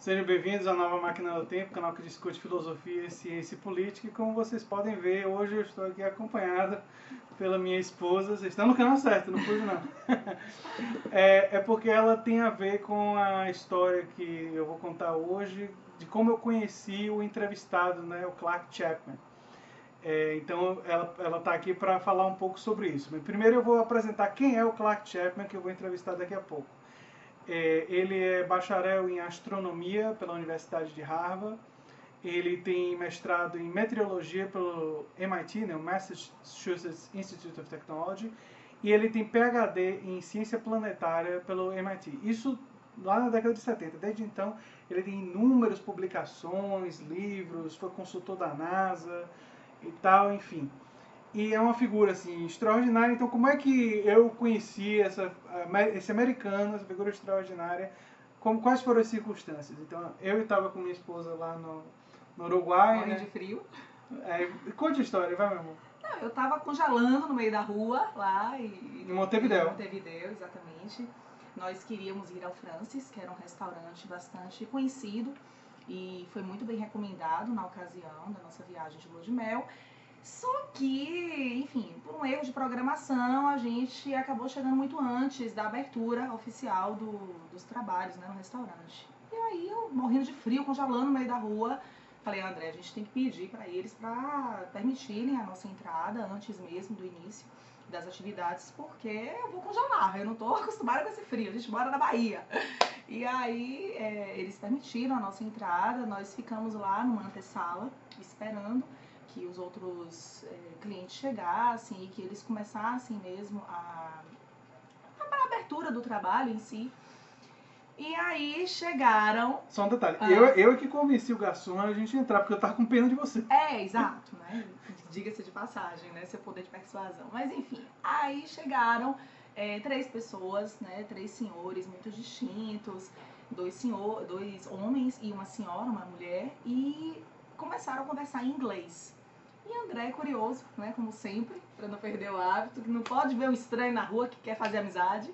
Sejam bem-vindos à Nova Máquina do Tempo, canal que discute filosofia, ciência e política. E como vocês podem ver, hoje eu estou aqui acompanhada pela minha esposa. Vocês estão no canal certo, não fujo não. É porque ela tem a ver com a história que eu vou contar hoje, de como eu conheci o entrevistado, né, o Clark Chapman. Então ela está aqui para falar um pouco sobre isso. Mas primeiro eu vou apresentar quem é o Clark Chapman, que eu vou entrevistar daqui a pouco. Ele é bacharel em astronomia pela Universidade de Harvard. Ele tem mestrado em meteorologia pelo MIT, né, o Massachusetts Institute of Technology. E ele tem PhD em ciência planetária pelo MIT. Isso lá na década de 70. Desde então, ele tem inúmeras publicações, livros, foi consultor da NASA e tal, enfim. E é uma figura assim extraordinária. Então, como é que eu conheci esse americano, essa figura extraordinária? Quais foram as circunstâncias? Então, eu estava com minha esposa lá no Uruguai. Morrendo de frio. Conte a história, vai, meu amor. Não, eu tava congelando no meio da rua lá em Montevidéu. Em Montevidéu, exatamente. Nós queríamos ir ao Francis, que era um restaurante bastante conhecido e foi muito bem recomendado na ocasião da nossa viagem de lua de mel. Só que, enfim, por um erro de programação, a gente acabou chegando muito antes da abertura oficial dos trabalhos, né, no restaurante. E aí eu, morrendo de frio, congelando no meio da rua, falei, André, a gente tem que pedir para eles para permitirem a nossa entrada antes mesmo do início das atividades, porque eu vou congelar, eu não estou acostumada com esse frio, a gente mora na Bahia. E aí eles permitiram a nossa entrada, nós ficamos lá numa antessala, esperando que os outros clientes chegassem e que eles começassem mesmo a abertura do trabalho em si. E aí chegaram... Só um detalhe, eu é que convenci o garçom a gente entrar, porque eu tava com pena de você. Exato, né? Diga-se de passagem, né? Seu poder de persuasão. Mas enfim, aí chegaram 3 pessoas, né? 3 senhores muito distintos, 2 homens e uma senhora, uma mulher, e começaram a conversar em inglês. E André, curioso, né, como sempre, para não perder o hábito, que não pode ver um estranho na rua que quer fazer amizade,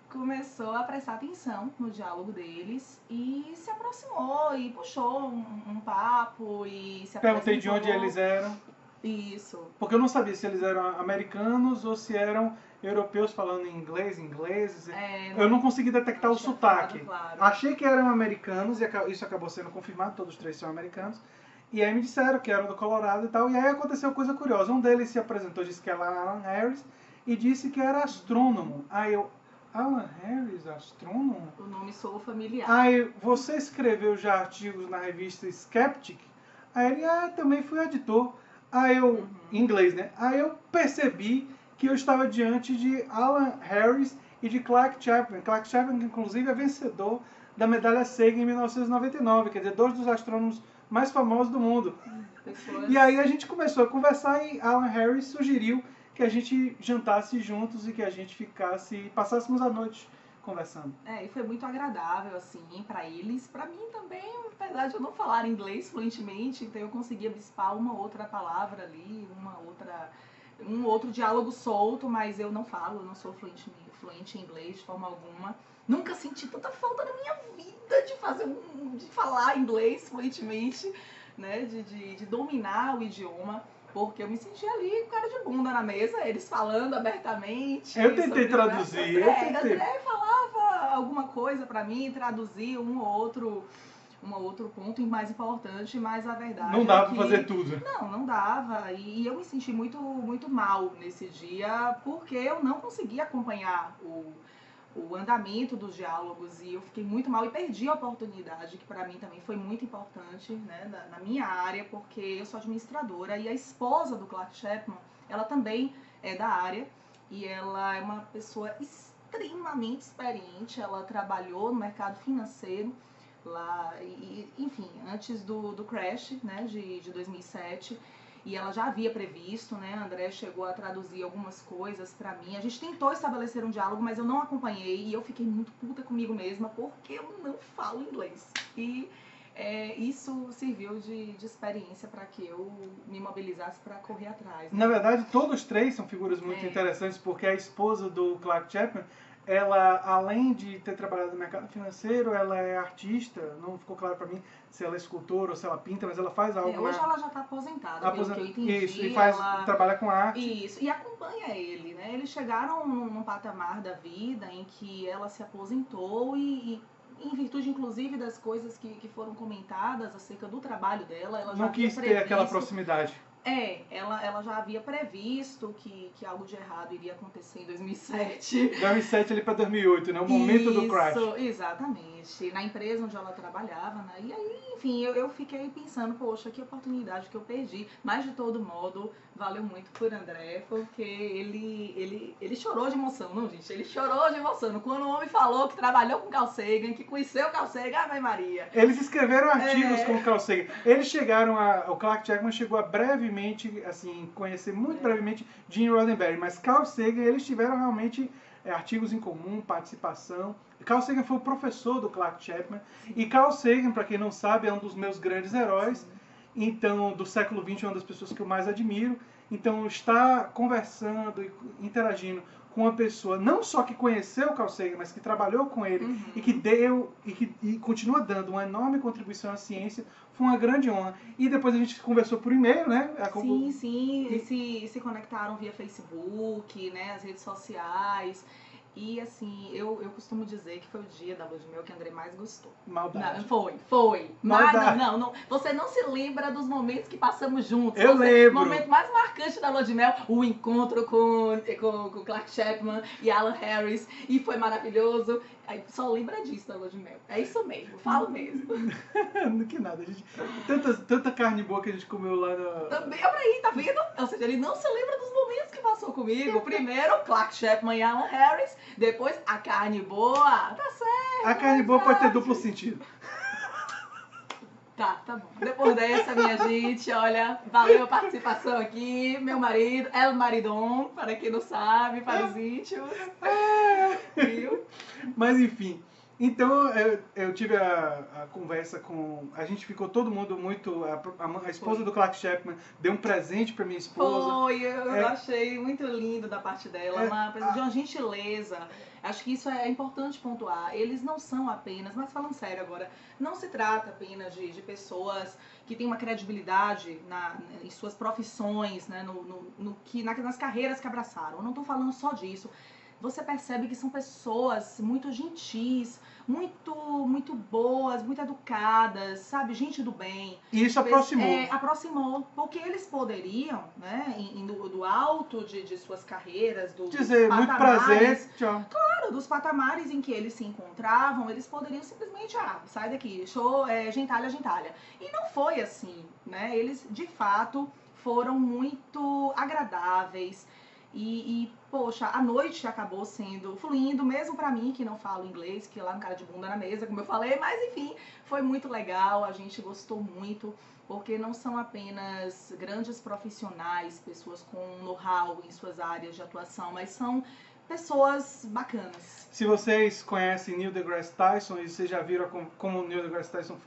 começou a prestar atenção no diálogo deles e se aproximou e puxou um papo e se apresentou. Perguntei de onde eles eram. Isso. Porque eu não sabia se eles eram americanos ou se eram europeus falando em inglês, ingleses. Eu não consegui detectar o sotaque. Claro. Achei que eram americanos e isso acabou sendo confirmado, todos os 3 são americanos. E aí me disseram que eram do Colorado e tal. E aí aconteceu coisa curiosa. Um deles se apresentou, disse que era Alan Harris e disse que era astrônomo. Aí eu, Alan Harris, astrônomo? O nome soou familiar. Aí, você escreveu já artigos na revista Skeptic? Aí ele, também fui editor. Aí eu, em inglês, né? Aí eu percebi que eu estava diante de Alan Harris e de Clark Chapman. Clark Chapman, que inclusive é vencedor da medalha Sagan em 1999, quer dizer, 2 dos astrônomos mais famosos do mundo. E aí a gente começou a conversar e Alan Harris sugeriu que a gente jantasse juntos e que a gente passássemos a noite conversando. E foi muito agradável, assim, para eles. Para mim também, apesar de eu não falar inglês fluentemente, então eu conseguia bispar uma outra palavra ali, um outro diálogo solto, mas eu não falo, eu não sou fluente em inglês de forma alguma. Nunca senti tanta falta na minha vida de falar inglês fluentemente, né, de dominar o idioma. Porque eu me sentia ali com cara de bunda na mesa, eles falando abertamente. Eu tentei traduzir. André falava alguma coisa pra mim, traduzia um ou outro ponto mais importante, mas a verdade não dava pra fazer tudo. Não dava. E eu me senti muito, muito mal nesse dia, porque eu não conseguia acompanhar o andamento dos diálogos e eu fiquei muito mal e perdi a oportunidade, que para mim também foi muito importante, né, na minha área, porque eu sou administradora e a esposa do Clark Chapman, ela também é da área e ela é uma pessoa extremamente experiente, ela trabalhou no mercado financeiro lá, enfim, antes do crash, né, de 2007. E ela já havia previsto, né? A André chegou a traduzir algumas coisas pra mim. A gente tentou estabelecer um diálogo, mas eu não acompanhei. E eu fiquei muito puta comigo mesma, porque eu não falo inglês. E isso serviu de experiência para que eu me mobilizasse para correr atrás. Né? Na verdade, todos 3 são figuras muito interessantes, porque a esposa do Clark Chapman ela, além de ter trabalhado no mercado financeiro, ela é artista. Não ficou claro para mim se ela é escultora ou se ela pinta, mas ela faz algo. Hoje ela já está aposentada, pelo que eu entendi. Isso, e trabalha com arte. Isso, e acompanha ele, né? Eles chegaram num patamar da vida em que ela se aposentou e em virtude, inclusive, das coisas que foram comentadas acerca do trabalho dela, ela já não quis ter aquela proximidade. Ela já havia previsto que algo de errado iria acontecer em 2007. 2007 ali para 2008, né? O momento do crash. Exatamente. Na empresa onde ela trabalhava, né? E aí, enfim, eu fiquei pensando, poxa, que oportunidade que eu perdi. Mas, de todo modo, valeu muito por André, porque ele chorou de emoção, não, gente? Ele chorou de emoção. Quando o homem falou que trabalhou com Carl Sagan, que conheceu o Carl Sagan, Ave Maria. Eles escreveram artigos com o Carl Sagan. Eles chegaram o Clark Chapman chegou a brevemente, assim, conhecer muito brevemente Gene Roddenberry, mas Carl Sagan, eles tiveram realmente artigos em comum, participação. Carl Sagan foi o professor do Clark Chapman. Sim. E Carl Sagan, para quem não sabe, é um dos meus grandes heróis. Sim. Então, do século XX, é uma das pessoas que eu mais admiro. Então, estar conversando e interagindo com uma pessoa, não só que conheceu o Carl Sagan, mas que trabalhou com ele e que deu e continua dando uma enorme contribuição à ciência, foi uma grande honra. E depois a gente conversou por e-mail, né? Sim, se conectaram via Facebook, né, as redes sociais. E assim, eu costumo dizer que foi o dia da lua de mel que o André mais gostou. Maldade. Não, foi. Mas Maldade. não. Você não se lembra dos momentos que passamos juntos. Eu lembro. O momento mais marcante da lua de mel, o encontro com Clark Chapman e Alan Harris. E foi maravilhoso. Aí só lembra disso da lua de mel. É isso mesmo, falo mesmo. Que nada, gente. Tanta carne boa que a gente comeu lá no... Também, olha aí, tá vendo? Ou seja, ele não se lembra dos momentos que passou comigo. Primeiro, Clark Chapman e Alan Harris. Depois, a carne boa. Tá certo. A carne boa pode ter duplo sentido. Tá bom. Depois dessa, minha gente, olha, valeu a participação aqui. Meu marido, El Maridon, para quem não sabe, para os íntimos. Viu? Mas enfim, então eu tive a conversa com... A gente ficou todo mundo muito... A esposa do Clark Chapman deu um presente para minha esposa. Foi, eu achei muito lindo da parte dela, de uma gentileza. Acho que isso é importante pontuar. Eles não são apenas, mas falando sério agora, não se trata apenas de pessoas que têm uma credibilidade em suas profissões, né, nas carreiras que abraçaram. Eu não estou falando só disso. Você percebe que são pessoas muito gentis, muito boas, muito educadas, sabe? Gente do bem. E isso aproximou. Aproximou, porque eles poderiam, né, do alto de suas carreiras, dizer, muito prazer, tchau. Claro, dos patamares em que eles se encontravam, eles poderiam simplesmente, sai daqui, gentalha. E não foi assim, né? Eles, de fato, foram muito agradáveis. Poxa, a noite acabou fluindo, mesmo pra mim, que não falo inglês, que lá no cara de bunda na mesa, como eu falei, mas enfim, foi muito legal, a gente gostou muito, porque não são apenas grandes profissionais, pessoas com know-how em suas áreas de atuação, mas são pessoas bacanas. Se vocês conhecem Neil deGrasse Tyson, e vocês já viram como o Neil deGrasse Tyson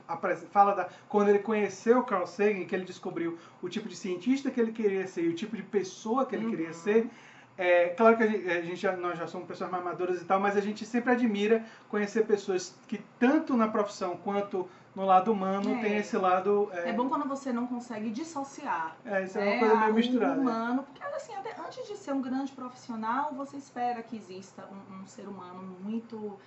fala quando ele conheceu o Carl Sagan, que ele descobriu o tipo de cientista que ele queria ser e o tipo de pessoa que ele queria ser. Claro que nós já somos pessoas mais maduras e tal, mas a gente sempre admira conhecer pessoas que tanto na profissão quanto no lado humano tem esse lado... É bom quando você não consegue dissociar. Isso é uma coisa meio misturada. O humano, porque assim, até antes de ser um grande profissional, você espera que exista um ser humano muito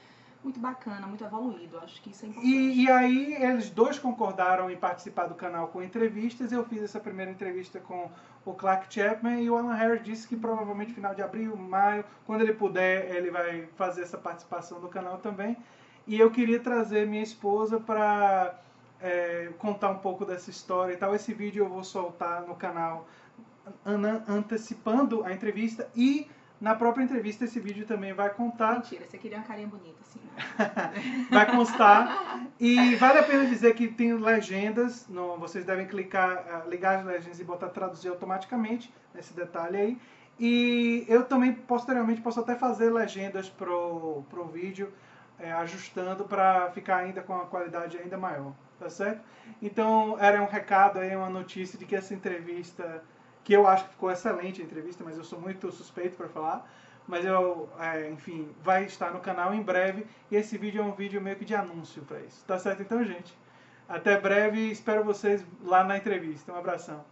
bacana, muito evoluído. Acho que isso é importante. E aí eles dois concordaram em participar do canal com entrevistas. Eu fiz essa primeira entrevista com o Clark Chapman e o Alan Harris disse que provavelmente final de abril, maio, quando ele puder, ele vai fazer essa participação no canal também. E eu queria trazer minha esposa para contar um pouco dessa história e tal. Esse vídeo eu vou soltar no canal antecipando a entrevista e na própria entrevista esse vídeo também vai contar... Mentira, você queria uma carinha bonita, assim. Vai constar. E vale a pena dizer que tem legendas, vocês devem ligar as legendas e botar traduzir automaticamente, nesse detalhe aí. E eu também, posteriormente, posso até fazer legendas pro vídeo, ajustando para ficar ainda com a qualidade ainda maior, tá certo? Então, era um recado aí, uma notícia de que essa entrevista... que eu acho que ficou excelente a entrevista, mas eu sou muito suspeito para falar, mas enfim, vai estar no canal em breve. E esse vídeo é um vídeo meio que de anúncio para isso. Tá certo então, gente? Até breve e espero vocês lá na entrevista. Um abração.